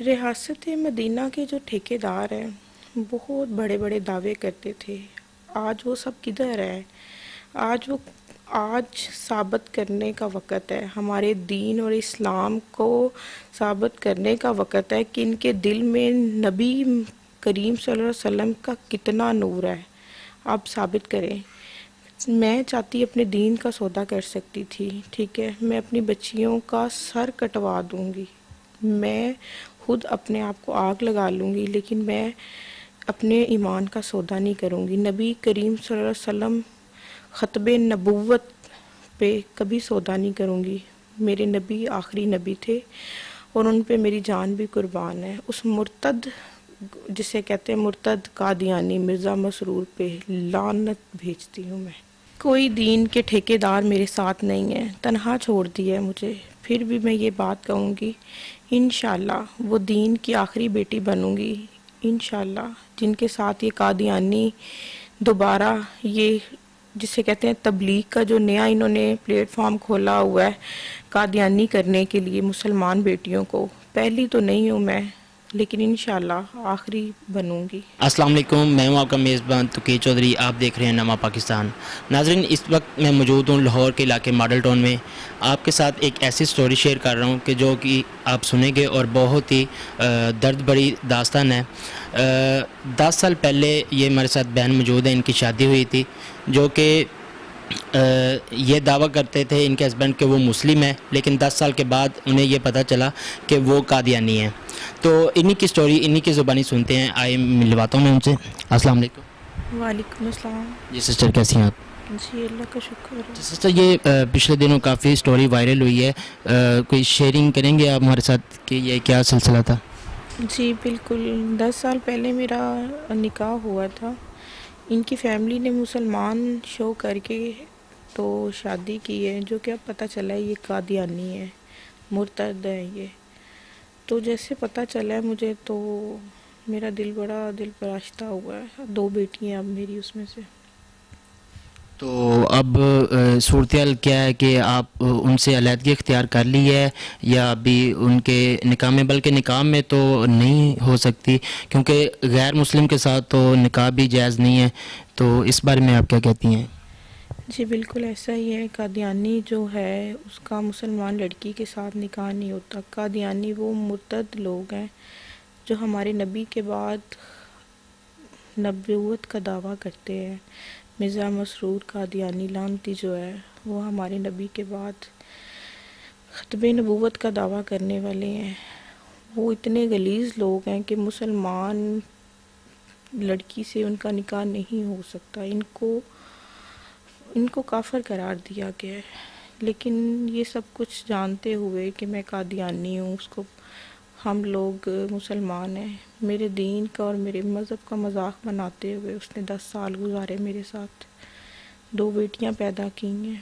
ریاست مدینہ کے جو ٹھیکیدار ہیں بہت بڑے بڑے دعوے کرتے تھے. آج وہ سب کدھر ہے؟ آج ثابت کرنے کا وقت ہے، ہمارے دین اور اسلام کو ثابت کرنے کا وقت ہے کہ ان کے دل میں نبی کریم صلی اللہ علیہ وسلم کا کتنا نور ہے. آپ ثابت کریں. میں چاہتی اپنے دین کا سودا کر سکتی تھی، ٹھیک ہے، میں اپنی بچیوں کا سر کٹوا دوں گی، میں خود اپنے آپ کو آگ لگا لوں گی، لیکن میں اپنے ایمان کا سودا نہیں کروں گی. نبی کریم صلی اللہ علیہ وسلم ختم نبوت پہ کبھی سودا نہیں کروں گی. میرے نبی آخری نبی تھے اور ان پہ میری جان بھی قربان ہے. اس مرتد جسے کہتے ہیں مرتد قادیانی مرزا مسرور پہ لعنت بھیجتی ہوں میں. کوئی دین کے ٹھیکیدار میرے ساتھ نہیں ہے، تنہا چھوڑ دیا ہے مجھے. پھر بھی میں یہ بات کہوں گی، انشاءاللہ وہ دین کی آخری بیٹی بنوں گی انشاءاللہ، جن کے ساتھ یہ قادیانی دوبارہ یہ جسے کہتے ہیں تبلیغ کا جو نیا انہوں نے پلیٹ فارم کھولا ہوا ہے قادیانی کرنے کے لیے مسلمان بیٹیوں کو. پہلی تو نہیں ہوں میں، لیکن انشاءاللہ آخری بنوں گی. السلام علیکم، میں ہوں آپ کا میزبان توقیر چودھری. آپ دیکھ رہے ہیں نما پاکستان. ناظرین، اس وقت میں موجود ہوں لاہور کے علاقے ماڈل ٹاؤن میں. آپ کے ساتھ ایک ایسی سٹوری شیئر کر رہا ہوں کہ جو کہ آپ سنیں گے اور بہت ہی درد بڑی داستان ہے. 10 سال پہلے یہ ہمارے ساتھ بہن موجود ہیں، ان کی شادی ہوئی تھی، جو کہ یہ دعویٰ کرتے تھے ان کے ہسبینڈ کہ وہ مسلم ہے، لیکن 10 سال کے بعد انہیں یہ پتہ چلا کہ وہ قادیانی ہیں. تو انہی کی سٹوری انہی کی زبانی سنتے ہیں. آئے ملواتا ہوں میں ان سے. السلام علیکم. وعلیکم السلام. جی سسٹر، کیسی ہیں آپ؟ جی اللہ کا شکر ہے. سسٹر، یہ پچھلے دنوں کافی سٹوری وائرل ہوئی ہے، کوئی شیئرنگ کریں گے آپ ہمارے ساتھ کہ یہ کیا سلسلہ تھا؟ جی بالکل. 10 سال پہلے میرا نکاح ہوا تھا. ان کی فیملی نے مسلمان شو کر کے تو شادی کی ہے، جو کہ اب پتہ چلا ہے یہ قادیانی ہے، مرتد ہے یہ. تو جیسے پتہ چلا ہے مجھے تو میرا دل پراشتہ ہوا ہے. 2 بیٹی ہیں اب میری اس میں سے. تو اب صورتحال کیا ہے کہ آپ ان سے علیحدگی اختیار کر لی ہے یا ابھی ان کے نکاح میں؟ بلکہ نکاح میں تو نہیں ہو سکتی کیونکہ غیر مسلم کے ساتھ تو نکاح بھی جائز نہیں ہے. تو اس بارے میں آپ کیا کہتی ہیں؟ جی بالکل ایسا ہی ہے. قادیانی جو ہے اس کا مسلمان لڑکی کے ساتھ نکاح نہیں ہوتا. قادیانی وہ مرتد لوگ ہیں جو ہمارے نبی کے بعد نبوت کا دعویٰ کرتے ہیں. مرزا مسرور قادیانی لعنتی جو ہے وہ ہمارے نبی کے بعد ختم نبوت کا دعویٰ کرنے والے ہیں. وہ اتنے غلیظ لوگ ہیں کہ مسلمان لڑکی سے ان کا نکاح نہیں ہو سکتا. ان کو کافر قرار دیا گیا ہے. لیکن یہ سب کچھ جانتے ہوئے کہ میں قادیانی ہوں، اس کو ہم لوگ مسلمان ہیں، میرے دین کا اور میرے مذہب کا مذاق بناتے ہوئے اس نے 10 سال گزارے میرے ساتھ. 2 بیٹیاں پیدا کی ہیں.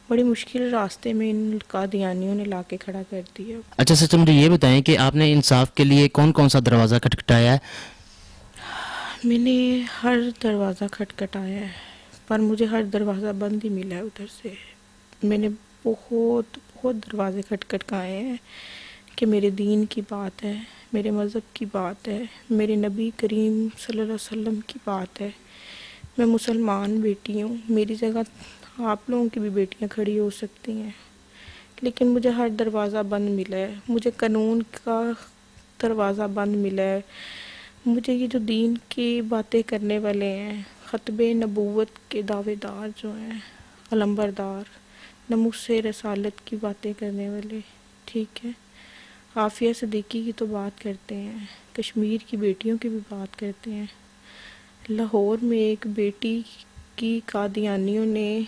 بڑی مشکل راستے میں ان قادیانیوں نے لا کے کھڑا کر دیا. اچھا سچ، مجھے یہ بتائیں کہ آپ نے انصاف کے لیے کون کون سا دروازہ کھٹکھٹایا ہے؟ میں نے ہر دروازہ کھٹکھٹایا ہے، پر مجھے ہر دروازہ بند ہی ملا ہے ادھر سے. میں نے بہت دروازے کھٹکھٹائے ہیں کہ میرے دین کی بات ہے، میرے مذہب کی بات ہے، میرے نبی کریم صلی اللہ علیہ وسلم کی بات ہے. میں مسلمان بیٹی ہوں، میری جگہ آپ لوگوں کی بھی بیٹیاں کھڑی ہو سکتی ہیں، لیکن مجھے ہر دروازہ بند ملا ہے. مجھے قانون کا دروازہ بند ملا ہے. مجھے یہ جو دین کی باتیں کرنے والے ہیں، ختم نبوت کے دعوے دار جو ہیں، علمبردار، ناموس رسالت کی باتیں کرنے والے، ٹھیک ہے، عافیہ صدیقی کی تو بات کرتے ہیں، کشمیر کی بیٹیوں کی بھی بات کرتے ہیں. لاہور میں ایک بیٹی کی قادیانیوں نے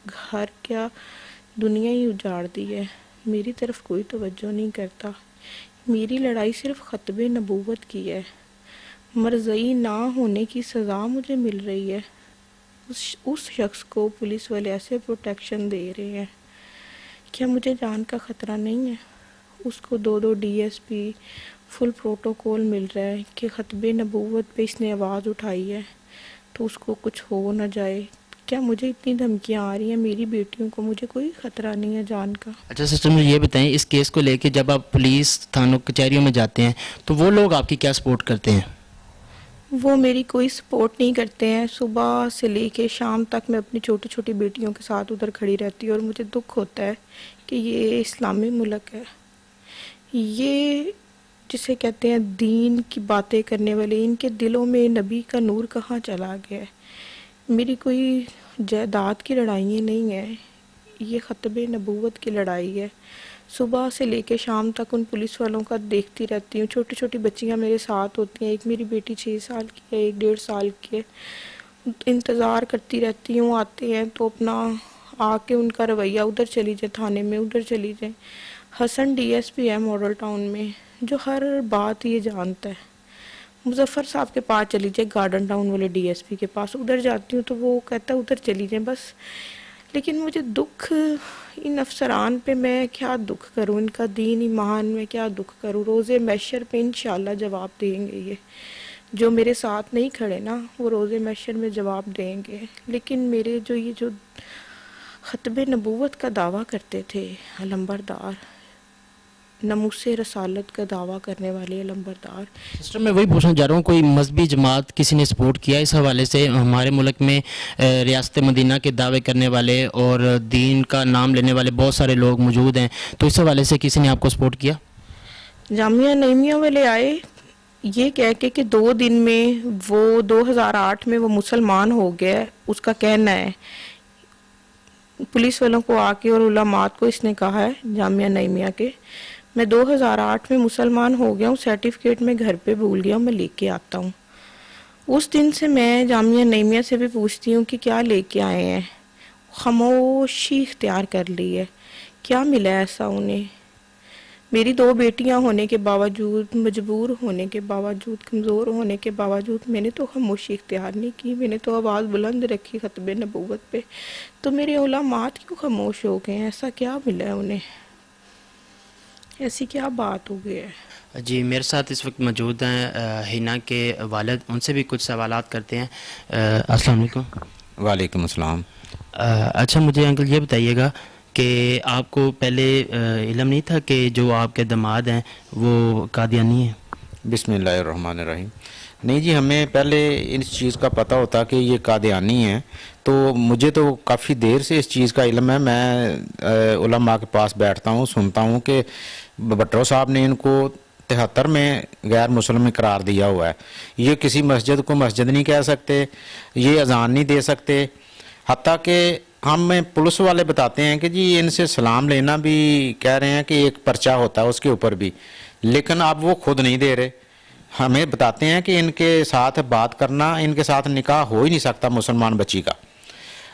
گھر کیا دنیا ہی اجاڑ دی ہے. میری طرف کوئی توجہ نہیں کرتا. میری لڑائی صرف ختم نبوت کی ہے. مرزئی نہ ہونے کی سزا مجھے مل رہی ہے. اس شخص کو پولیس والے ایسے پروٹیکشن دے رہے ہیں. کیا مجھے جان کا خطرہ نہیں ہے؟ اس کو 2 D S P full protocol مل رہا ہے کہ ختم نبوت پہ اس نے آواز اٹھائی ہے تو اس کو کچھ ہو نہ جائے. کیا مجھے اتنی دھمکیاں آ رہی ہیں؟ میری بیٹیوں کو مجھے کوئی خطرہ نہیں ہے جان کا. اچھا سسٹر مجھے یہ بتائیں اس کیس کو لے کے جب آپ پولیس تھانوں کچہریوں میں جاتے ہیں تو وہ لوگ آپ کی کیا سپورٹ کرتے ہیں؟ وہ میری کوئی سپورٹ نہیں کرتے ہیں. صبح سے لے کے شام تک میں اپنی چھوٹی چھوٹی بیٹیوں کے ساتھ ادھر کھڑی رہتی ہوں اور مجھے دکھ ہوتا ہے کہ یہ اسلامی ملک ہے. یہ جسے کہتے ہیں دین کی باتیں کرنے والے، ان کے دلوں میں نبی کا نور کہاں چلا گیا ہے؟ میری کوئی جائیداد کی لڑائیاں نہیں ہیں، یہ ختم نبوت کی لڑائی ہے. صبح سے لے کے شام تک ان پولیس والوں کا دیکھتی رہتی ہوں. چھوٹی چھوٹی بچیاں میرے ساتھ ہوتی ہیں، ایک میری بیٹی 6 سال کی ہے، ایک 1.5 سال کی ہے. انتظار کرتی رہتی ہوں، آتے ہیں تو اپنا آ کے ان کا رویہ ادھر چلی جائیں تھانے میں، ادھر چلی جائیں. حسن ڈی ایس پی ہے ماڈل ٹاؤن میں جو ہر بات یہ جانتا ہے. مظفر صاحب کے پاس چلی جائے، گارڈن ٹاؤن والے ڈی ایس پی کے پاس ادھر جاتی ہوں تو وہ کہتا ہے ادھر چلی جائیں بس. لیکن مجھے دکھ ان افسران پہ، میں کیا دکھ کروں، ان کا دین ایمان میں کیا دکھ کروں. روز محشر پہ انشاءاللہ جواب دیں گے. یہ جو میرے ساتھ نہیں کھڑے نا وہ روز محشر میں جواب دیں گے. لیکن میرے جو ختم نبوت کا دعویٰ کرتے تھے علمبردار، ناموس رسالت کا دعویٰ کرنے والے علمبردار، سسٹر میں وہی پوچھنا چاہ رہا ہوں کوئی مذہبی جماعت کسی نے سپورٹ کیا اس حوالے سے؟ ہمارے ملک میں ریاست مدینہ کے دعوے کرنے والے اور دین کا نام لینے والے بہت سارے لوگ موجود ہیں، تو اس حوالے سے کسی نے آپ کو سپورٹ کیا؟ جامعہ نعیمیہ والے آئے یہ کہہ کے کہ 2 دن میں وہ 2008 میں وہ مسلمان ہو گیا. اس کا کہنا ہے پولیس والوں کو آ کے اور علماء کو اس نے کہا ہے جامعہ نعیمیہ کے، میں 2008 میں مسلمان ہو گیا ہوں، سرٹیفکیٹ میں گھر پہ بھول گیا ہوں، میں لے کے آتا ہوں. اس دن سے میں جامعہ نعیمیہ سے بھی پوچھتی ہوں کہ کیا لے کے آئے ہیں. خاموشی اختیار کر لی ہے. کیا ملا ایسا انہیں؟ میری 2 بیٹیاں ہونے کے باوجود، مجبور ہونے کے باوجود، کمزور ہونے کے باوجود میں نے تو خاموشی اختیار نہیں کی. میں نے تو آواز بلند رکھی ختم نبوت پہ. تو میرے علماء کیوں خاموش ہو گئے ہیں؟ ایسا کیا ملا ہے انہیں؟ ایسی کیا بات ہو گئی ہے؟ جی میرے ساتھ اس وقت موجود ہیں ہینا کے والد، ان سے بھی کچھ سوالات کرتے ہیں. السلام علیکم. وعلیکم السلام. اچھا مجھے انکل یہ بتائیے گا کہ آپ کو پہلے علم نہیں تھا کہ جو آپ کے داماد ہیں وہ قادیانی ہیں؟ بسم اللہ الرحمن الرحیم. نہیں جی، ہمیں پہلے اس چیز کا پتہ ہوتا کہ یہ قادیانی ہیں، تو مجھے تو کافی دیر سے اس چیز کا علم ہے. میں علماء کے پاس بیٹھتا ہوں، سنتا ہوں کہ بٹرو صاحب نے ان کو 73 میں غیر مسلم قرار دیا ہوا ہے. یہ کسی مسجد کو مسجد نہیں کہہ سکتے، یہ اذان نہیں دے سکتے. حتیٰ کہ ہمیں پولیس والے بتاتے ہیں کہ جی ان سے سلام لینا بھی کہہ رہے ہیں کہ ایک پرچہ ہوتا ہے اس کے اوپر بھی، لیکن اب وہ خود نہیں دے رہے. ہمیں بتاتے ہیں کہ ان کے ساتھ بات کرنا، ان کے ساتھ نکاح ہو ہی نہیں سکتا مسلمان بچی کا.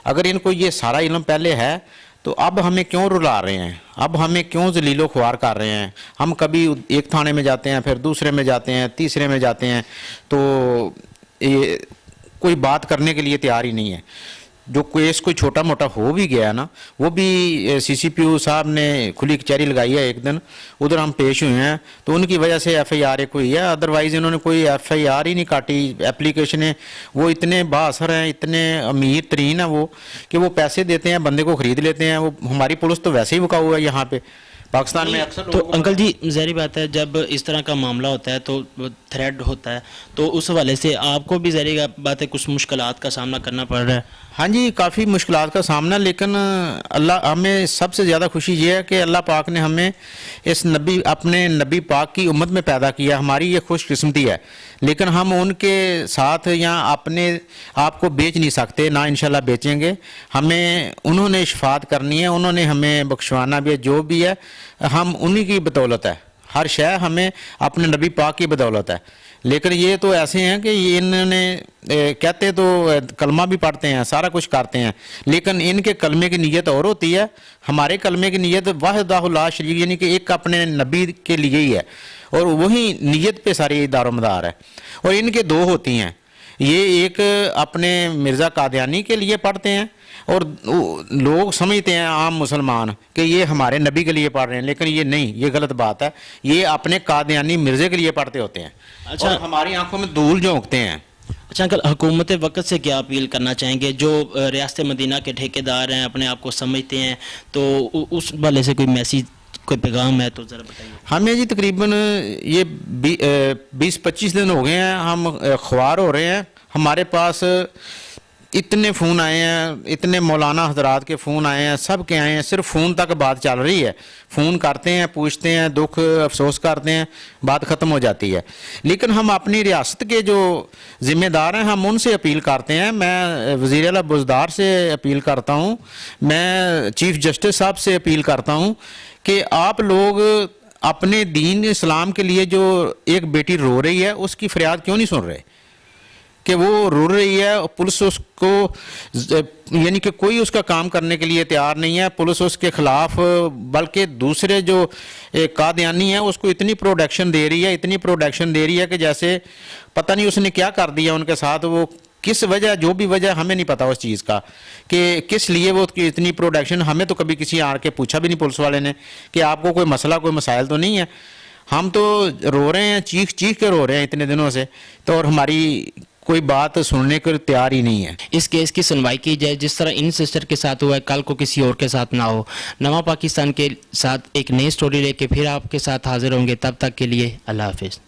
اگر ان کو یہ سارا علم پہلے ہے تو اب ہمیں کیوں رلا رہے ہیں؟ اب ہمیں کیوں ذلیل و خوار کر رہے ہیں؟ ہم کبھی ایک تھانے میں جاتے ہیں، پھر دوسرے میں جاتے ہیں، تیسرے میں جاتے ہیں، تو یہ کوئی بات کرنے کے لیے تیار ہی نہیں ہے. جو کیس کوئی چھوٹا موٹا ہو بھی گیا نا، وہ بھی سی سی پی او صاحب نے کھلی کچہری لگائی ہے ایک دن، ادھر ہم پیش ہوئے ہیں تو ان کی وجہ سے ایف آئی آر ایک ہوئی ہے. ادروائز انہوں نے کوئی ایف آئی آر ہی نہیں کاٹی. اپلیکیشنیں وہ اتنے بااثر ہیں، اتنے امیر ترین ہیں وہ کہ وہ پیسے دیتے ہیں، بندے کو خرید لیتے ہیں. وہ ہماری پولیس تو ویسے ہی وقا ہوا ہے یہاں پہ پاکستان میں. اکثر تو انکل جی ظاہری بات ہے جب اس طرح کا معاملہ ہوتا ہے تو تھریڈ ہوتا ہے، تو اس حوالے سے آپ کو بھی ظاہری بات ہے کچھ مشکلات کا سامنا کرنا پڑ رہا ہے؟ ہاں جی، کافی مشکلات کا سامنا، لیکن اللہ ہمیں سب سے زیادہ خوشی یہ ہے کہ اللہ پاک نے ہمیں اس اپنے نبی پاک کی امت میں پیدا کیا. ہماری یہ خوش قسمتی ہے، لیکن ہم ان کے ساتھ یا اپنے آپ کو بیچ نہیں سکتے، نہ انشاءاللہ بیچیں گے. ہمیں انہوں نے شفاعت کرنی ہے، انہوں نے ہمیں بخشوانا بھی ہے، جو بھی ہے ہم انہی کی بدولت ہے. ہر شے ہمیں اپنے نبی پاک کی بدولت ہے. لیکن یہ تو ایسے ہیں کہ انہوں نے کہتے تو کلمہ بھی پڑھتے ہیں، سارا کچھ کرتے ہیں، لیکن ان کے کلمے کی نیت اور ہوتی ہے. ہمارے کلمے کی نیت وحدہ لا شریک، یعنی کہ ایک اپنے نبی کے لیے ہی ہے، اور وہی نیت پہ ساری دار و مدار ہے. اور ان کے 2 ہوتی ہیں. یہ ایک اپنے مرزا قادیانی کے لیے پڑھتے ہیں، اور لوگ سمجھتے ہیں عام مسلمان کہ یہ ہمارے نبی کے لیے پڑھ رہے ہیں، لیکن یہ نہیں، یہ غلط بات ہے. یہ اپنے قادیانی مرزے کے لیے پڑھتے ہوتے ہیں. اچھا، اور ہماری آنکھوں میں دھول جھونکتے ہیں اچھا انکل، حکومت وقت سے کیا اپیل کرنا چاہیں گے؟ جو ریاست مدینہ کے ٹھیکیدار ہیں، اپنے آپ کو سمجھتے ہیں، تو اس والے سے کوئی میسیج، کوئی پیغام ہے تو ذرا بتائیے۔ ہمیں جی تقریباً یہ 20-25 دن ہو گئے ہیں، ہم خوار ہو رہے ہیں۔ ہمارے پاس اتنے فون آئے ہیں، اتنے مولانا حضرات کے فون آئے ہیں، سب کے آئے ہیں، صرف فون تک بات چل رہی ہے۔ فون کرتے ہیں، پوچھتے ہیں، دکھ افسوس کرتے ہیں، بات ختم ہو جاتی ہے۔ لیکن ہم اپنی ریاست کے جو ذمہ دار ہیں، ہم ان سے اپیل کرتے ہیں۔ میں وزیر اعلیٰ بزدار سے اپیل کرتا ہوں، میں چیف جسٹس صاحب سے اپیل کرتا ہوں کہ آپ لوگ اپنے دین اسلام کے لیے، جو ایک بیٹی رو رہی ہے، اس کی فریاد کیوں نہیں سن رہے؟ کہ وہ رو رہی ہے، پولیس اس کو یعنی کہ کوئی اس کا کام کرنے کے لیے تیار نہیں ہے، پولیس اس کے خلاف، بلکہ دوسرے جو قادیانی ہیں اس کو اتنی پروٹیکشن دے رہی ہے، اتنی پروٹیکشن دے رہی ہے کہ جیسے پتہ نہیں اس نے کیا کر دیا ان کے ساتھ۔ وہ کس وجہ، جو بھی وجہ ہمیں نہیں پتا اس چیز کا کہ کس لیے وہ اتنی پروٹیکشن۔ ہمیں تو کبھی کسی آ کے پوچھا بھی نہیں پولیس والے نے کہ آپ کو کوئی مسئلہ، کوئی مسائل تو نہیں ہے۔ ہم تو رو رہے ہیں، چیخ چیخ کے رو رہے ہیں اتنے دنوں سے، تو اور ہماری کوئی بات سننے کو تیار ہی نہیں ہے۔ اس کیس کی سنوائی کی جائے جس طرح ان سسٹر کے ساتھ ہوا ہے، کل کو کسی اور کے ساتھ نہ ہو۔ نواں پاکستان کے ساتھ ایک نئی سٹوری لے کے پھر آپ کے ساتھ حاضر ہوں گے، تب تک کے لیے اللہ حافظ۔